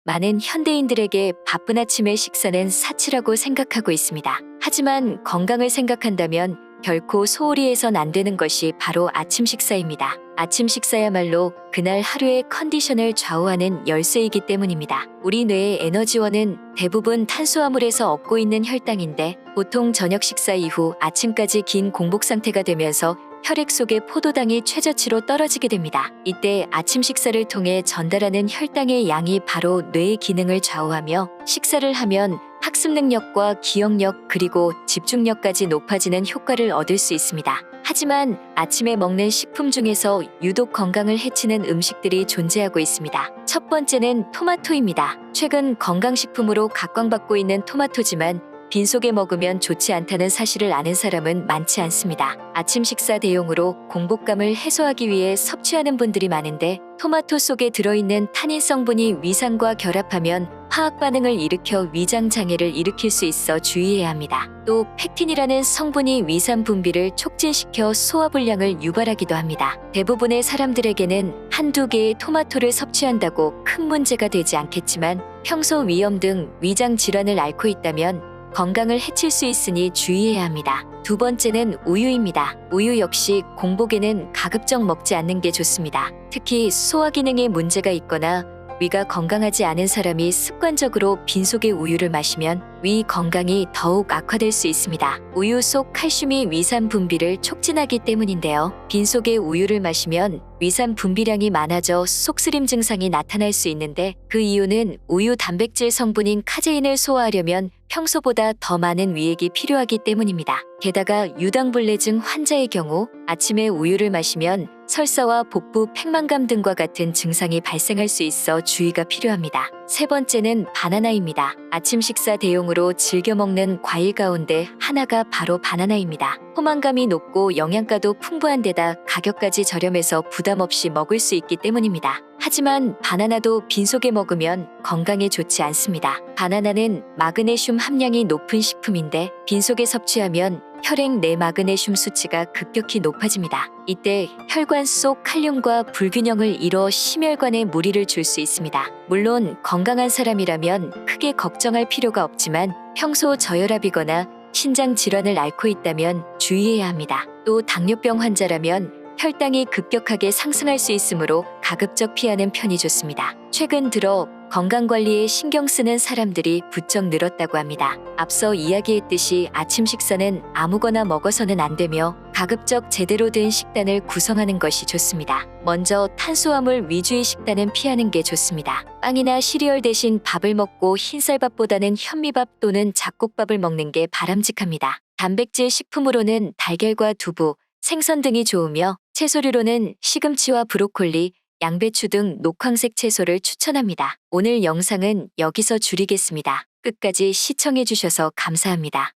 많은 현대인들에게 바쁜 아침의 식사는 사치라고 생각하고 있습니다. 하지만 건강을 생각한다면 결코 소홀히 해선 안 되는 것이 바로 아침 식사입니다. 아침 식사야말로 그날 하루의 컨디션을 좌우하는 열쇠이기 때문입니다. 우리 뇌의 에너지원은 대부분 탄수화물에서 얻고 있는 혈당인데 보통 저녁 식사 이후 아침까지 긴 공복 상태가 되면서 혈액 속의 포도당이 최저치로 떨어지게 됩니다. 이때 아침 식사를 통해 전달하는 혈당의 양이 바로 뇌의 기능을 좌우하며 식사를 하면 학습 능력과 기억력 그리고 집중력까지 높아지는 효과를 얻을 수 있습니다. 하지만 아침에 먹는 식품 중에서 유독 건강을 해치는 음식들이 존재하고 있습니다. 첫 번째는 토마토입니다. 최근 건강식품으로 각광받고 있는 토마토지만 빈속에 먹으면 좋지 않다는 사실을 아는 사람은 많지 않습니다. 아침 식사 대용으로 공복감을 해소하기 위해 섭취하는 분들이 많은데 토마토 속에 들어있는 타닌 성분이 위산과 결합하면 화학 반응을 일으켜 위장 장애를 일으킬 수 있어 주의해야 합니다. 또 펙틴이라는 성분이 위산 분비를 촉진시켜 소화불량을 유발하기도 합니다. 대부분의 사람들에게는 한두 개의 토마토를 섭취한다고 큰 문제가 되지 않겠지만 평소 위염 등 위장 질환을 앓고 있다면 건강을 해칠 수 있으니 주의해야 합니다. 두 번째는 우유입니다. 우유 역시 공복에는 가급적 먹지 않는 게 좋습니다. 특히 소화 기능에 문제가 있거나 위가 건강하지 않은 사람이 습관적으로 빈속의 우유를 마시면 위 건강이 더욱 악화될 수 있습니다. 우유 속 칼슘이 위산 분비를 촉진하기 때문인데요. 빈속의 우유를 마시면 위산 분비량이 많아져 속쓰림 증상이 나타날 수 있는데 그 이유는 우유 단백질 성분인 카제인을 소화하려면 평소보다 더 많은 위액이 필요하기 때문입니다. 게다가 유당불내증 환자의 경우 아침에 우유를 마시면 설사와 복부 팽만감 등과 같은 증상이 발생할 수 있어 주의가 필요합니다. 세 번째는 바나나입니다. 아침 식사 대용으로 즐겨 먹는 과일 가운데 하나가 바로 바나나입니다. 포만감이 높고 영양가도 풍부한 데다 가격까지 저렴해서 부담 없이 먹을 수 있기 때문입니다. 하지만 바나나도 빈속에 먹으면 건강에 좋지 않습니다. 바나나는 마그네슘 함량이 높은 식품인데 빈속에 섭취하면 혈액 내 마그네슘 수치가 급격히 높아집니다. 이때 혈관 속 칼륨과 불균형을 이뤄 심혈관에 무리를 줄 수 있습니다. 물론 건강한 사람이라면 크게 걱정할 필요가 없지만 평소 저혈압이거나 신장 질환을 앓고 있다면 주의해야 합니다. 또 당뇨병 환자라면 혈당이 급격하게 상승할 수 있으므로 가급적 피하는 편이 좋습니다. 최근 들어 건강관리에 신경 쓰는 사람들이 부쩍 늘었다고 합니다. 앞서 이야기했듯이 아침 식사는 아무거나 먹어서는 안 되며 가급적 제대로 된 식단을 구성하는 것이 좋습니다. 먼저 탄수화물 위주의 식단은 피하는 게 좋습니다. 빵이나 시리얼 대신 밥을 먹고 흰쌀밥보다는 현미밥 또는 잡곡밥을 먹는 게 바람직합니다. 단백질 식품으로는 달걀과 두부, 생선 등이 좋으며 채소류로는 시금치와 브로콜리, 양배추 등 녹황색 채소를 추천합니다. 오늘 영상은 여기서 줄이겠습니다. 끝까지 시청해주셔서 감사합니다.